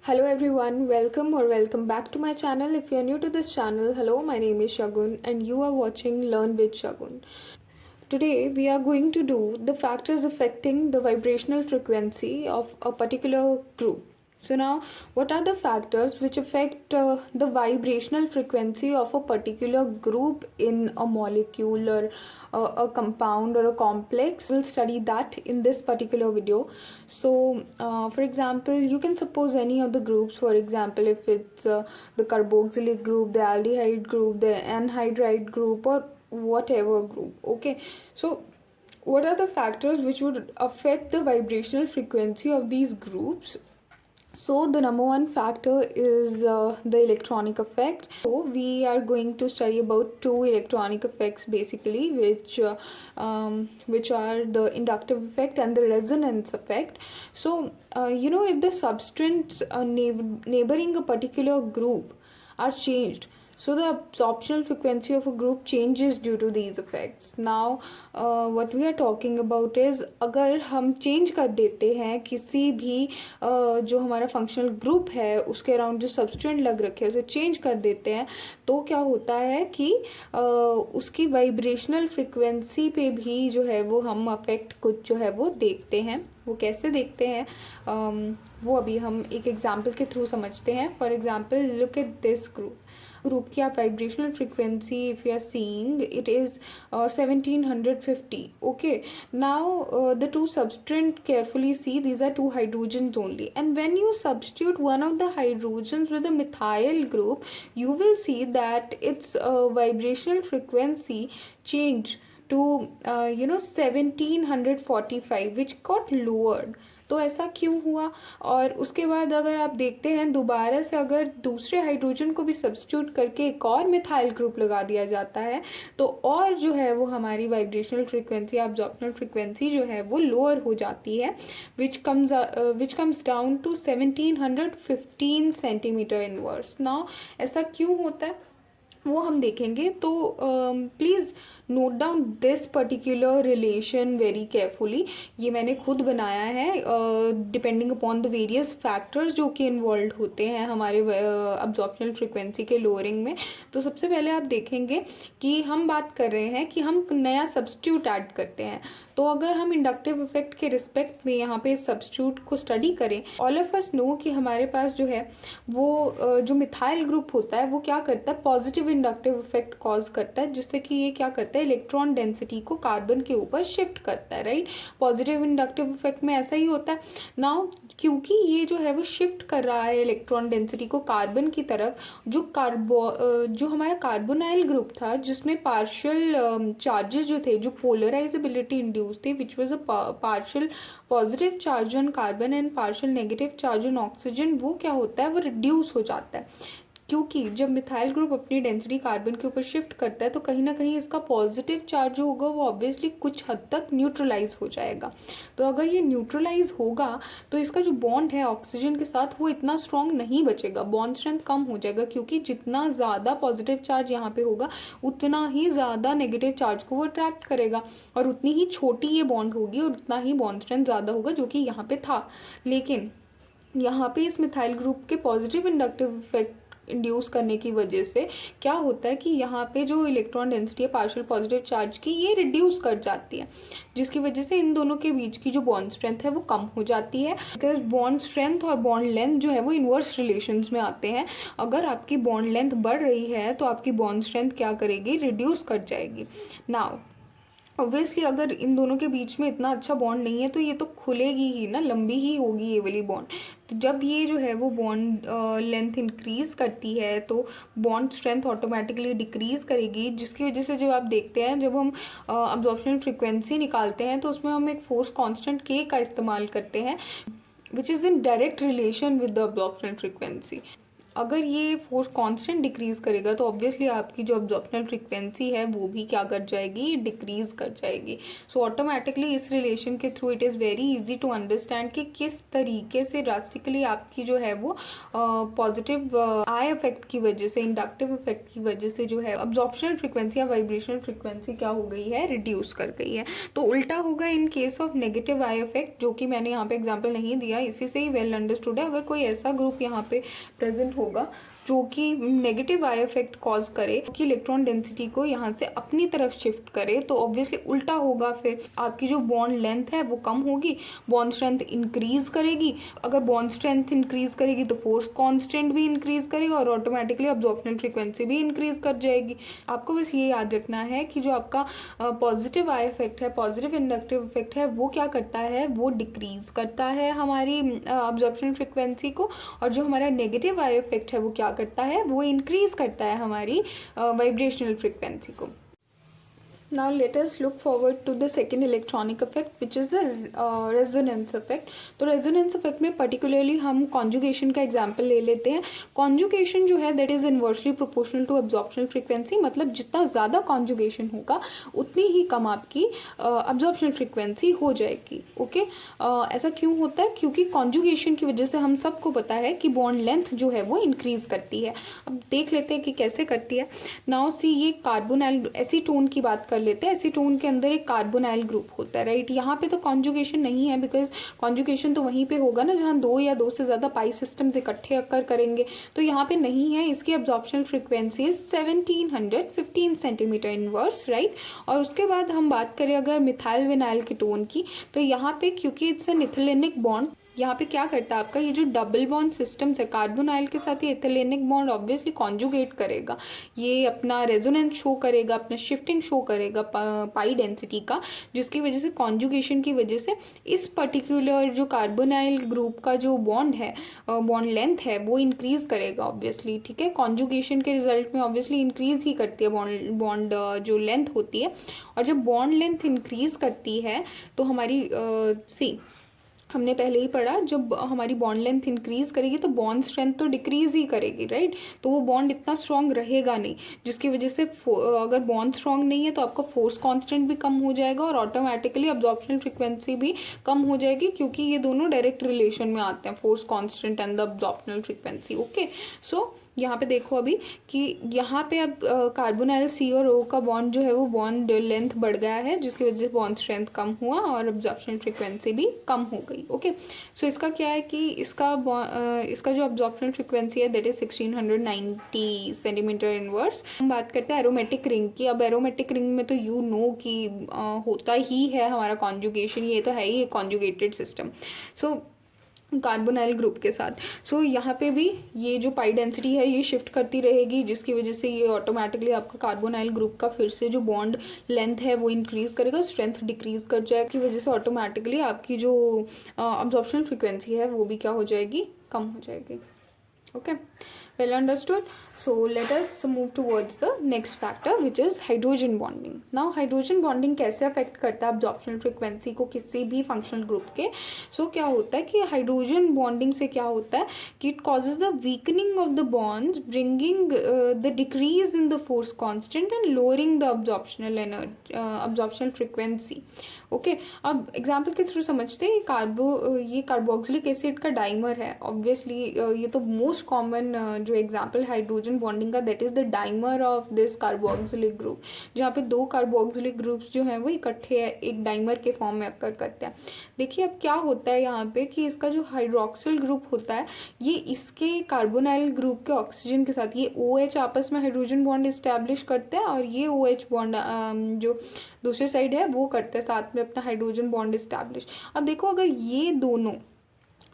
Hello everyone, welcome back to my channel. If you are new to this channel, hello, my name is Shagun and you are watching Learn with Shagun. Today we are going to do the factors affecting the vibrational frequency of a particular group. So now, what are the factors which affect the vibrational frequency of a particular group in a molecule or a compound or a complex? We'll study that in this particular video. So, for example, you can suppose any of the groups. For example, if it's the carboxylic group, the aldehyde group, the anhydride group, or whatever group. Okay, so what are the factors which would affect the vibrational frequency of these groups? So the number one factor is the electronic effect. So we are going to study about two electronic effects basically, which are the inductive effect and the resonance effect. So if the substrates neighboring a particular group are changed, so the absorptional frequency of a group changes due to these effects. Now what we are talking about is अगर हम change कर देते हैं किसी भी जो हमारा functional group है उसके अराउंड जो सबस्टेंट लग रखे हैं उसे चेंज कर देते हैं, तो क्या होता है कि उसकी वाइब्रेशनल फ्रिक्वेंसी पे भी जो है वो हम अफेक्ट कुछ जो है वो देखते हैं. वो कैसे देखते हैं वो अभी हम एक एग्जाम्पल के थ्रू समझते हैं. For example look at this group की आप vibrational frequency if you are seeing it is 1750. Okay, now the two substrate carefully see these are two hydrogens only, and when you substitute one of the hydrogens with a methyl group you will see that its vibrational frequency change to 1745 which got lowered. तो ऐसा क्यों हुआ? और उसके बाद अगर आप देखते हैं दोबारा से अगर दूसरे हाइड्रोजन को भी सब्स्टिट्यूट करके एक और मिथाइल ग्रुप लगा दिया जाता है तो और जो है वो हमारी वाइब्रेशनल फ्रिक्वेंसी एब्जॉर्प्शनल फ्रिक्वेंसी जो है वो लोअर हो जाती है which comes down to 1715 centimetre inverse. Now ऐसा क्यों होता है वो हम देखेंगे. तो please note down this particular relation very carefully. ये मैंने खुद बनाया है depending upon the various factors जो कि इन्वॉल्व होते हैं हमारे अब्जॉर्प्शनल फ्रिक्वेंसी के लोअरिंग में. तो सबसे पहले आप देखेंगे कि हम बात कर रहे हैं कि हम नया सब्स्टिट्यूट ऐड करते हैं. तो अगर हम इंडक्टिव इफेक्ट के रिस्पेक्ट में यहाँ पे सब्स्टिट्यूट को स्टडी करें, ऑल ऑफ अस नो कि हमारे पास जो है वो जो मिथाइल ग्रुप होता है वो क्या करता है, पॉजिटिव इंडक्टिव इफेक्ट कॉज करता है जिससे कि ये क्या करता है, इलेक्ट्रॉन डेंसिटी को कार्बन के ऊपर शिफ्ट करता है. राइट, पॉजिटिव इंडक्टिव इफेक्ट में ऐसा ही होता है. नाउ क्योंकि ये जो है वो शिफ्ट कर रहा है इलेक्ट्रॉन डेंसिटी को कार्बन की तरफ, जो हमारा कार्बोनाइल ग्रुप था जिसमें पार्शियल चार्जेस जो थे, जो पोलराइजेबिलिटी इंड्यूस थी which was a partial positive charge on carbon and partial negative charge on oxygen, वो क्या होता है, वो रिड्यूस हो जाता है. क्योंकि जब मिथाइल ग्रुप अपनी डेंसिटी कार्बन के ऊपर शिफ्ट करता है तो कहीं ना कहीं इसका पॉजिटिव चार्ज जो होगा वो ऑब्वियसली कुछ हद तक न्यूट्रलाइज हो जाएगा. तो अगर ये न्यूट्रलाइज होगा तो इसका जो बॉन्ड है ऑक्सीजन के साथ वो इतना स्ट्रॉन्ग नहीं बचेगा, बॉन्ड स्ट्रेंथ कम हो जाएगा, क्योंकि जितना ज़्यादा पॉजिटिव चार्ज यहाँ पे होगा उतना ही ज़्यादा नेगेटिव चार्ज को वो अट्रैक्ट करेगा और उतनी ही छोटी ये बॉन्ड होगी और उतना ही बॉन्ड स्ट्रेंथ ज़्यादा होगा जो कि यहाँ पे था. लेकिन यहाँ पे इस मिथाइल ग्रुप के पॉजिटिव इंडक्टिव इफेक्ट इंड्यूस करने की वजह से क्या होता है कि यहाँ पे जो इलेक्ट्रॉन डेंसिटी है पार्शियल पॉजिटिव चार्ज की ये रिड्यूस कर जाती है, जिसकी वजह से इन दोनों के बीच की जो बॉन्ड स्ट्रेंथ है वो कम हो जाती है. बिकॉज बॉन्ड स्ट्रेंथ और बॉन्ड लेंथ जो है वो इनवर्स रिलेशंस में आते हैं. अगर आपकी बॉन्ड लेंथ बढ़ रही है तो आपकी बॉन्ड स्ट्रेंथ क्या करेगी, रिड्यूस कर जाएगी. नाउ ऑब्वियसली अगर इन दोनों के बीच में इतना अच्छा बॉन्ड नहीं है तो ये तो खुलेगी ही ना, लंबी ही होगी ये वाली बॉन्ड. तो जब ये जो है वो बॉन्ड लेंथ इंक्रीज करती है तो बॉन्ड स्ट्रेंथ ऑटोमेटिकली डिक्रीज करेगी, जिसकी वजह से जब आप देखते हैं जब हम अब्जॉर्प्शनल फ्रिक्वेंसी निकालते हैं तो उसमें हम एक फोर्स कांस्टेंट के का इस्तेमाल करते हैं which is in direct relation with the absorptional frequency. अगर ये फोर्स कांस्टेंट डिक्रीज करेगा तो ऑब्वियसली आपकी जो अब्जॉर्प्शनल फ्रीक्वेंसी है वो भी क्या कर जाएगी, डिक्रीज कर जाएगी। सो ऑटोमेटिकली इस रिलेशन के through it is very easy to understand कि किस तरीके से ड्रास्टिकली आपकी जो है वो पॉजिटिव आई इफेक्ट की वजह से, इंडक्टिव इफेक्ट की वजह से जो है अब्जॉर्प्शनल फ्रीक्वेंसी या वाइब्रेशनल फ्रीक्वेंसी क्या हो गई है, रिड्यूस कर गई है। तो उल्टा होगा in case of negative I effect, जो कि मैंने यहाँ पे एग्जांपल नहीं दिया, इसी से ही वेल अंडरस्टूड है। अगर कोई ऐसा ग्रुप यहाँ पे प्रेजेंट होगा जो कि नेगेटिव आई इफेक्ट कॉज करे, कि इलेक्ट्रॉन डेंसिटी को यहाँ से अपनी तरफ शिफ्ट करे, तो ऑब्वियसली उल्टा होगा, फिर आपकी जो बॉन्ड लेंथ है वो कम होगी, बॉन्ड स्ट्रेंथ इंक्रीज करेगी। अगर बॉन्ड स्ट्रेंथ इंक्रीज करेगी तो फोर्स कांस्टेंट भी इंक्रीज करेगा और ऑटोमेटिकली अब्जॉर्प्शनल फ्रीक्वेंसी भी इंक्रीज कर जाएगी। आपको बस ये याद रखना है कि जो आपका पॉजिटिव आई इफेक्ट है, पॉजिटिव इंडक्टिव इफेक्ट है, वो क्या करता है, वो डिक्रीज करता है हमारी अब्जॉर्प्शनल फ्रीक्वेंसी को, और जो हमारा नेगेटिव आई इफेक्ट है वो क्या करता है, वो इंक्रीज करता है हमारी वाइब्रेशनल फ्रीक्वेंसी को। Now let us look forward to the second electronic effect, which is the resonance effect. तो resonance effect में particularly हम conjugation का example ले लेते हैं। conjugation जो है that is inversely proportional to absorptional frequency, मतलब जितना ज़्यादा conjugation होगा उतनी ही कम आपकी absorptional frequency हो जाएगी। ओके ऐसा क्यों होता है? क्योंकि conjugation की वजह से हम सबको पता है कि bond length जो है वो increase करती है। अब देख लेते हैं कि कैसे करती है। Now see, ये कार्बोनाइल एसीटोन की बात कर लेते हैं। एसीटोन के अंदर एक कार्बोनाइल ग्रुप होता है, राइट। यहाँ पे तो कॉन्जुगेशन नहीं है, बिकॉज कॉन्जुगेशन तो वहीं पे होगा ना जहाँ दो या दो से ज़्यादा पाई सिस्टम्स इकट्ठे अक्कर करेंगे, तो यहाँ पे नहीं है। इसकी अब्जॉर्प्शनल फ्रीक्वेंसी 1715 सेंटीमीटर इनवर्स, राइट। और उसके बाद हम बात करें अगर मिथाइल विनाइल कीटोन की, तो यहाँ पे क्योंकि इट्स एन इथिलेनिक बॉन्ड, यहाँ पे क्या करता है आपका ये जो डबल बॉन्ड सिस्टम्स है, कार्बोनाइल के साथ ये इथिलेनिक बॉन्ड ऑब्वियसली कॉन्जुगेट करेगा, ये अपना रेजोनेंस शो करेगा, अपना शिफ्टिंग शो करेगा पाई डेंसिटी का, जिसकी वजह से कॉन्जुगेशन की वजह से इस पर्टिकुलर जो कार्बोनाइल ग्रुप का जो बॉन्ड है, बॉन्ड लेंथ है, वो इंक्रीज करेगा ऑब्वियसली, ठीक है। कॉन्जुगेशन के रिजल्ट में ऑब्वियसली इंक्रीज ही करती है बॉन्ड जो लेंथ होती है। और जब बॉन्ड लेंथ इंक्रीज करती है तो हमारी हमने पहले ही पढ़ा, जब हमारी बॉन्ड लेंथ इंक्रीज करेगी तो बॉन्ड स्ट्रेंथ तो डिक्रीज ही करेगी, राइट। तो वो बॉन्ड इतना स्ट्रांग रहेगा नहीं, जिसकी वजह से अगर बॉन्ड स्ट्रांग नहीं है तो आपका फोर्स कांस्टेंट भी कम हो जाएगा और ऑटोमेटिकली अब्जॉर्प्शनल फ्रीक्वेंसी भी कम हो जाएगी, क्योंकि ये दोनों डायरेक्ट रिलेशन में आते हैं, force constant and the absorptional frequency. Okay, so यहाँ पे देखो अभी कि यहाँ पे अब कार्बोनाइल सी और ओ का बॉन्ड जो है वो बॉन्ड लेंथ बढ़ गया है, जिसकी वजह से बॉन्ड स्ट्रेंथ कम हुआ और अब्जॉर्प्शन फ्रीक्वेंसी भी कम हो गई। ओके, सो इसका क्या है कि इसका जो अब्जॉर्प्शन फ्रीक्वेंसी है दैट इज 1690 सेंटीमीटर इनवर्स। हम बात करते हैं एरोमेटिक रिंग की। अब एरोमेटिक रिंग में तो यू नो कि होता ही है हमारा कॉन्जुगेशन, ये तो है ही कॉन्जुगेटेड सिस्टम, सो कार्बोनाइल ग्रुप के साथ। सो यहाँ पे भी ये जो पाई डेंसिटी है ये शिफ्ट करती रहेगी, जिसकी वजह से ये ऑटोमेटिकली आपका कार्बोनाइल ग्रुप का फिर से जो बॉन्ड लेंथ है वो इंक्रीज करेगा, स्ट्रेंथ डिक्रीज कर जाएगी, की वजह से ऑटोमेटिकली आपकी जो अब्जॉर्प्शन फ्रीक्वेंसी है वो भी क्या हो जाएगी, कम हो जाएगी। Okay, well understood. So let us move towards the next factor, which is hydrogen bonding. Now hydrogen bonding कैसे अफेक्ट करता है अब्जॉर्प्शनल फ्रीक्वेंसी को किसी भी फंक्शनल ग्रुप के? क्या होता है कि हाइड्रोजन बॉन्डिंग से क्या होता है कि it causes the weakening of the bonds, bringing the decrease in the force constant and lowering the absorptional frequency. Okay, अब एग्जाम्पल के थ्रू समझते हैं। ये कार्बोक्सिलिक एसिड का डाइमर है, ऑब्वियसली ये तो मोस्ट कॉमन जो एग्जाम्पल हाइड्रोजन बॉन्डिंग का that is the dimer of this carboxylic group, जहाँ पे दो कार्बोक्सिलिक ग्रुप्स जो हैं वो इकट्ठे एक डाइमर के फॉर्म में अक्कर करते हैं। देखिए अब क्या होता है यहाँ पे कि इसका जो हाइड्रोक्सिल ग्रुप होता है ये इसके कार्बोनाइल ग्रुप के ऑक्सीजन के साथ ये OH आपस में हाइड्रोजन बॉन्ड इस्टेब्लिश करते हैं और ये OH बॉन्ड जो दूसरे साइड है वो करते हैं साथ में अपना हाइड्रोजन बॉन्ड इस्टेब्लिश। अब देखो अगर ये दोनों,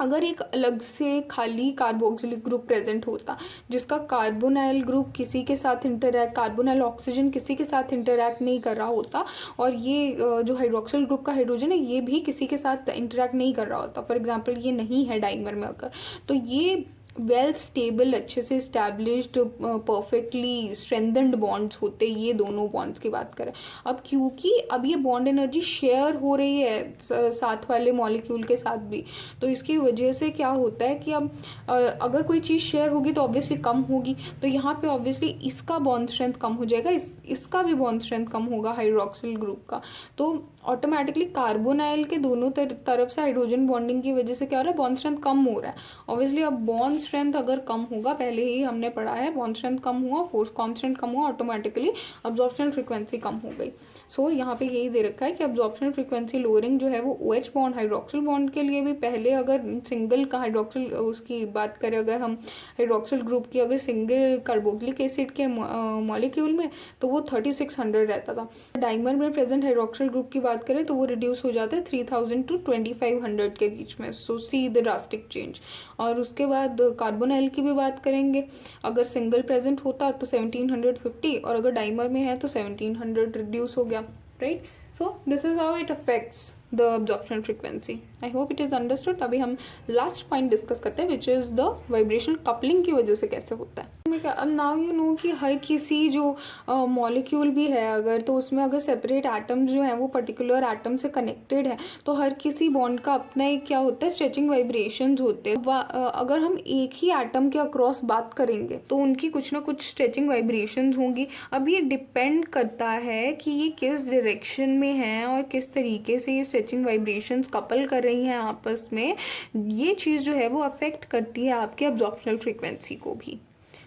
अगर एक अलग से खाली कार्बोक्सिलिक ग्रुप प्रेजेंट होता जिसका कार्बोनाइल ग्रुप किसी के साथ इंटरैक्ट, कार्बोनाइल ऑक्सीजन किसी के साथ इंटरैक्ट नहीं कर रहा होता और ये जो हाइड्रोक्सिल ग्रुप का हाइड्रोजन है ये भी किसी के साथ इंटरैक्ट नहीं कर रहा होता, फॉर एग्जांपल ये नहीं है डाइमर में अगर, तो ये वेल स्टेबल, अच्छे से इस्टेब्लिश्ड, परफेक्टली स्ट्रेंथन्ड बॉन्ड्स होते ये दोनों बॉन्ड्स की बात करें। अब क्योंकि अब ये बॉन्ड एनर्जी शेयर हो रही है साथ वाले मॉलिक्यूल के साथ भी, तो इसकी वजह से क्या होता है कि अब अगर कोई चीज़ शेयर होगी तो ऑब्वियसली कम होगी, तो यहाँ पे ऑब्वियसली इसका बॉन्ड स्ट्रेंथ कम हो जाएगा, इसका भी बॉन्ड स्ट्रेंथ कम होगा हाइड्रोक्सिल ग्रुप का। तो ऑटोमेटिकली कार्बोनाइल के दोनों तरफ से हाइड्रोजन बॉन्डिंग की वजह से क्या हो रहा है, बॉन्ड स्ट्रेंथ कम हो रहा है। ऑब्वियसली अब बॉन्ड स्ट्रेंथ अगर कम होगा, पहले ही हमने पढ़ा है, बॉन्ड स्ट्रेंथ कम हुआ, फोर्स कांस्टेंट कम हुआ, ऑटोमेटिकली अब्जॉर्प्शन फ्रीक्वेंसी कम हो गई। सो यहाँ पे यही दे रखा है कि अब्जॉर्प्शन फ्रीक्वेंसी लोअरिंग जो है वो OH बॉन्ड हाइड्रोक्सिल बॉन्ड के लिए भी, पहले अगर सिंगल का हाइड्रोक्सिल उसकी बात करें, अगर हम हाइड्रोक्सिल ग्रुप की अगर सिंगल कार्बोक्सिलिक एसिड के मॉलिक्यूल में, तो वो 3600 रहता था। डाइमर में प्रेजेंट हाइड्रोक्सिल ग्रुप की बात करें तो वो रिड्यूस हो जाता है 3000 टू 2500 के बीच में। सो सी द ड्रास्टिक चेंज। और उसके बाद कार्बोनाइल की भी बात करेंगे, अगर सिंगल प्रेजेंट होता तो 1750, और अगर डाइमर में है तो 1700 रिड्यूस हो गया, right. So this is how it affects the absorption frequency. I hope it is understood. अभी हम लास्ट पॉइंट डिस्कस करते हैं, which is the vibration coupling की वजह से कैसे होता है। अब नाउ यू नो कि हर किसी जो मॉलिक्यूल भी है अगर, तो उसमें अगर सेपरेट एटम्स जो हैं वो पर्टिकुलर एटम से कनेक्टेड है, तो हर किसी बॉन्ड का अपना एक क्या होता है, स्ट्रेचिंग वाइब्रेशंस होते हैं। अगर हम एक ही एटम के अक्रॉस बात करेंगे तो उनकी कुछ ना कुछ स्ट्रेचिंग वाइब्रेशंस होंगी। अब ये डिपेंड करता है कि ये किस डायरेक्शन में है और किस तरीके से ये स्ट्रेचिंग वाइब्रेशंस कपल कर रही हैं आपस में। ये चीज़ जो है वो अफेक्ट करती है आपके अब्जॉर्प्शनल फ्रीक्वेंसी को भी।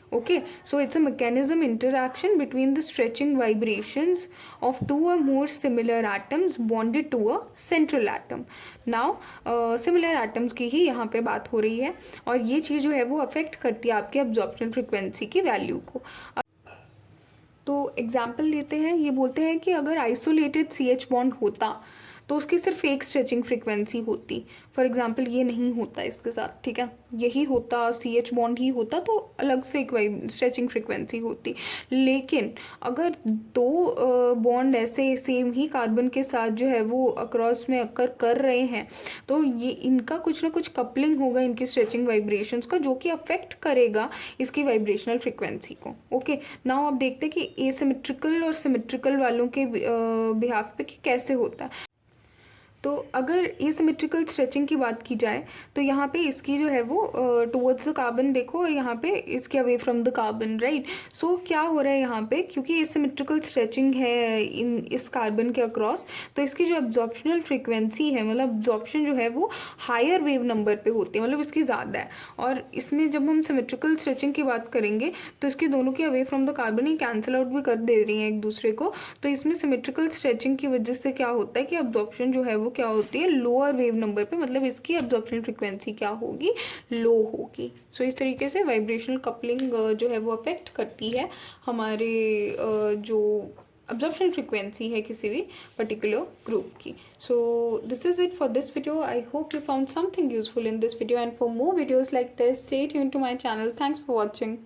Okay, so it's a mechanism interaction between the stretching vibrations of two or more similar atoms bonded to a central atom. Now similar atoms की ही यहाँ पे बात हो रही है, और ये चीज़ जो है वो अफेक्ट करती है आपके absorption frequency की वैल्यू को। तो एग्जाम्पल लेते हैं, ये बोलते हैं कि अगर आइसोलेटेड CH बॉन्ड होता तो उसकी सिर्फ एक स्ट्रेचिंग फ्रीक्वेंसी होती। फॉर एग्जांपल ये नहीं होता इसके साथ, ठीक है, यही होता, CH बॉन्ड ही होता तो अलग से एक स्ट्रेचिंग फ्रीक्वेंसी होती। लेकिन अगर दो बॉन्ड ऐसे सेम ही कार्बन के साथ जो है वो अक्रॉस में अकर कर रहे हैं, तो ये इनका कुछ ना कुछ कपलिंग होगा इनकी स्ट्रेचिंग वाइब्रेशंस का, जो कि अफेक्ट करेगा इसकी वाइब्रेशनल फ्रीक्वेंसी को। ओके, नाउ अब देखते हैं कि एसिमेट्रिकल और सिमेट्रिकल वालों के बिहाफ पे कि कैसे होता है। तो अगर एसिमेट्रिकल स्ट्रेचिंग की बात की जाए तो यहाँ पे इसकी जो है वो टुवर्ड्स द कार्बन देखो, और यहाँ पे इसके away from the carbon, right. So क्या हो रहा है यहाँ पे, क्योंकि एसिमेट्रिकल स्ट्रेचिंग है इस कार्बन के अक्रॉस, तो इसकी जो एब्जॉर्प्शनल फ्रीक्वेंसी है, मतलब एब्जॉर्प्शन जो है वो हायर वेव नंबर पे होती है, मतलब इसकी ज़्यादा है। और इसमें जब हम सिमेट्रिकल स्ट्रेचिंग की बात करेंगे तो इसकी दोनों की away from the carbon he cancel out भी कर दे रही हैं एक दूसरे को। तो इसमें सिमेट्रिकल स्ट्रेचिंग की वजह से क्या होता है कि एब्जॉर्प्शन जो है वो क्या होती है, लोअर वेव नंबर पे, मतलब इसकी एब्जॉर्प्शन फ्रीक्वेंसी क्या होगी, लो होगी। सो इस तरीके से वाइब्रेशनल कपलिंग जो है वो अफेक्ट करती है हमारे जो एब्जॉर्प्शन फ्रीक्वेंसी है किसी भी पर्टिकुलर ग्रुप की। So this is it for this video. I hope you found something useful in this video, and for more videos like this stay tuned to my channel. Thanks for watching.